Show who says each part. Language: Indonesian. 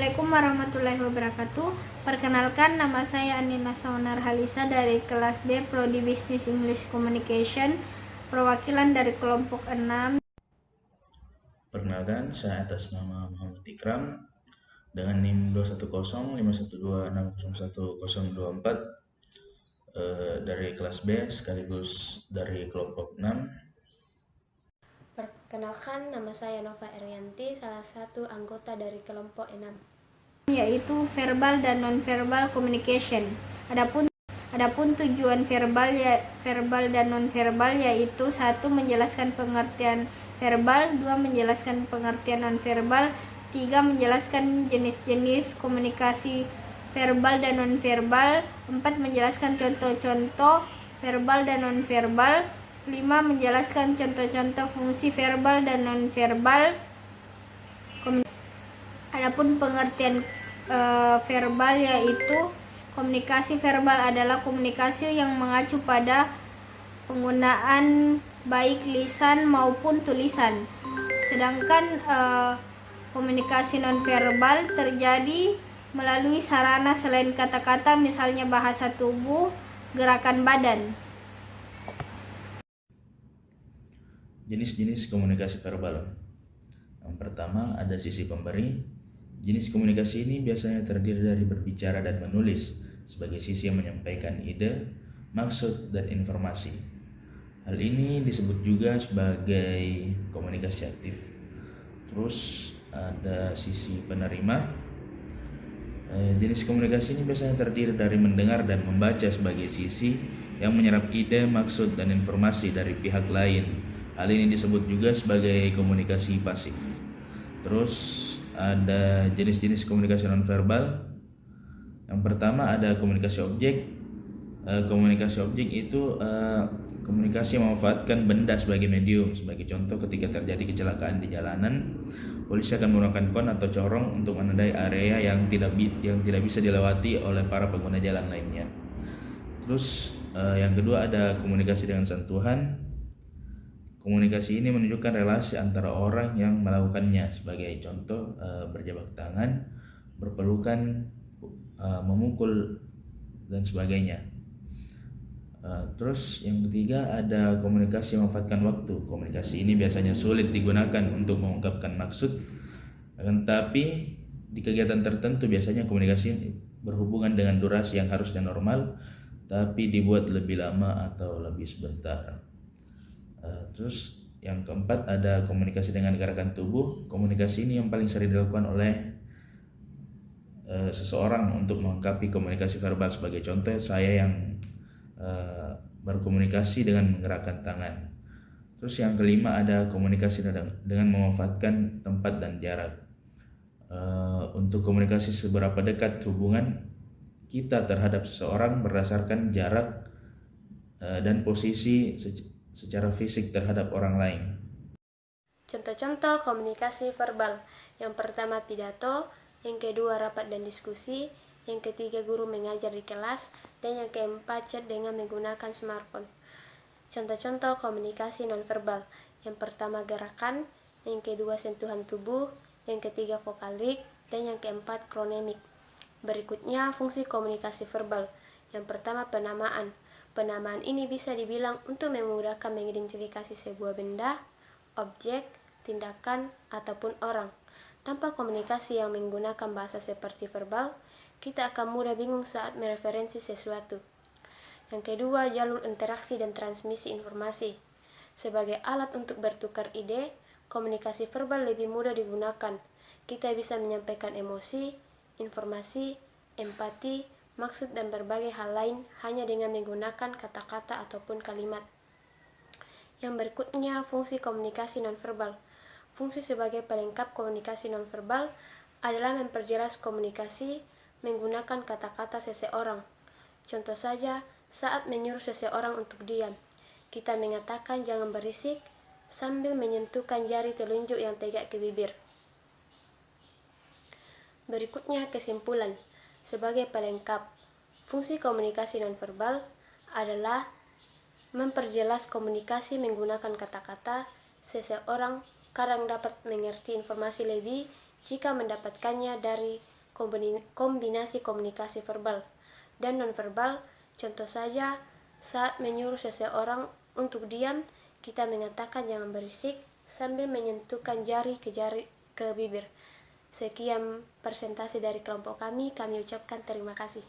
Speaker 1: Assalamualaikum warahmatullahi wabarakatuh. Perkenalkan, nama saya Anina Saunar Halisa dari kelas B Prodi Business English Communication, perwakilan dari kelompok 6.
Speaker 2: Perkenalkan, saya atas nama Muhammad Ikram dengan NIM 2105126011024 dari kelas B sekaligus dari kelompok 6.
Speaker 3: Perkenalkan, nama saya Nova Erianti, salah satu anggota dari kelompok 6,
Speaker 1: yaitu verbal dan non-verbal communication. Adapun tujuan verbal dan non-verbal yaitu 1. Menjelaskan pengertian verbal, 2. Menjelaskan pengertian non-verbal, 3. Menjelaskan jenis-jenis komunikasi verbal dan non-verbal, 4. Menjelaskan contoh-contoh verbal dan non-verbal, 5. Menjelaskan contoh-contoh fungsi verbal dan non-verbal. Adapun pengertian verbal yaitu komunikasi verbal adalah komunikasi yang mengacu pada penggunaan baik lisan maupun tulisan. Sedangkan komunikasi nonverbal terjadi melalui sarana selain kata-kata, misalnya bahasa tubuh, gerakan badan.
Speaker 2: Jenis-jenis komunikasi verbal. Yang pertama ada sisi pemberi. Jenis komunikasi ini biasanya terdiri dari berbicara dan menulis sebagai sisi yang menyampaikan ide, maksud, dan informasi. Hal ini disebut juga sebagai komunikasi aktif. Terus ada sisi penerima. Jenis komunikasi ini biasanya terdiri dari mendengar dan membaca sebagai sisi yang menyerap ide, maksud, dan informasi dari pihak lain. Hal ini disebut juga sebagai komunikasi pasif. Terus ada jenis-jenis komunikasi nonverbal. Yang pertama ada komunikasi objek. Komunikasi objek itu komunikasi yang memanfaatkan benda sebagai medium. Sebagai contoh, ketika terjadi kecelakaan di jalanan, polisi akan menggunakan kon atau corong untuk menandai area yang tidak bisa dilewati oleh para pengguna jalan lainnya. Terus yang kedua ada komunikasi dengan sentuhan. Komunikasi ini menunjukkan relasi antara orang yang melakukannya. Sebagai contoh, berjabat tangan, berpelukan, memukul, dan sebagainya. Terus yang ketiga ada komunikasi yang memanfaatkan waktu. Komunikasi ini biasanya sulit digunakan untuk mengungkapkan maksud, akan tetapi di kegiatan tertentu biasanya komunikasi berhubungan dengan durasi yang harusnya normal, tapi dibuat lebih lama atau lebih sebentar. Terus yang keempat ada komunikasi dengan gerakan tubuh. Komunikasi ini yang paling sering dilakukan oleh seseorang untuk melengkapi komunikasi verbal. Sebagai contoh, saya yang berkomunikasi dengan menggerakkan tangan. Terus yang kelima ada komunikasi dengan memanfaatkan tempat dan jarak. Untuk komunikasi seberapa dekat hubungan kita terhadap seseorang berdasarkan jarak dan posisi secara fisik terhadap orang lain.
Speaker 3: Contoh-contoh komunikasi verbal. Yang pertama pidato, yang kedua rapat dan diskusi, yang ketiga guru mengajar di kelas, dan yang keempat chat dengan menggunakan smartphone. Contoh-contoh komunikasi nonverbal. Yang pertama gerakan, yang kedua sentuhan tubuh, yang ketiga vokalik, dan yang keempat kronemik. Berikutnya fungsi komunikasi verbal. Yang pertama penamaan. Penamaan ini bisa dibilang untuk memudahkan mengidentifikasi sebuah benda, objek, tindakan, ataupun orang. Tanpa komunikasi yang menggunakan bahasa seperti verbal, kita akan mudah bingung saat mereferensi sesuatu. Yang kedua, jalur interaksi dan transmisi informasi. Sebagai alat untuk bertukar ide, komunikasi verbal lebih mudah digunakan. Kita bisa menyampaikan emosi, informasi, empati, maksud, dan berbagai hal lain hanya dengan menggunakan kata-kata ataupun kalimat. Yang berikutnya, fungsi komunikasi nonverbal. Fungsi sebagai pelengkap komunikasi nonverbal adalah memperjelas komunikasi menggunakan kata-kata seseorang. Contoh saja, saat menyuruh seseorang untuk diam, kita mengatakan jangan berisik sambil menyentuhkan jari telunjuk yang tegak ke bibir. Berikutnya kesimpulan. Sebagai pelengkap, fungsi komunikasi nonverbal adalah memperjelas komunikasi menggunakan kata-kata. Seseorang kadang dapat mengerti informasi lebih jika mendapatkannya dari kombinasi komunikasi verbal dan nonverbal. Contoh saja, saat menyuruh seseorang untuk diam, kita mengatakan jangan berisik sambil menyentuhkan jari ke bibir. Sekian presentasi dari kelompok kami ucapkan terima kasih.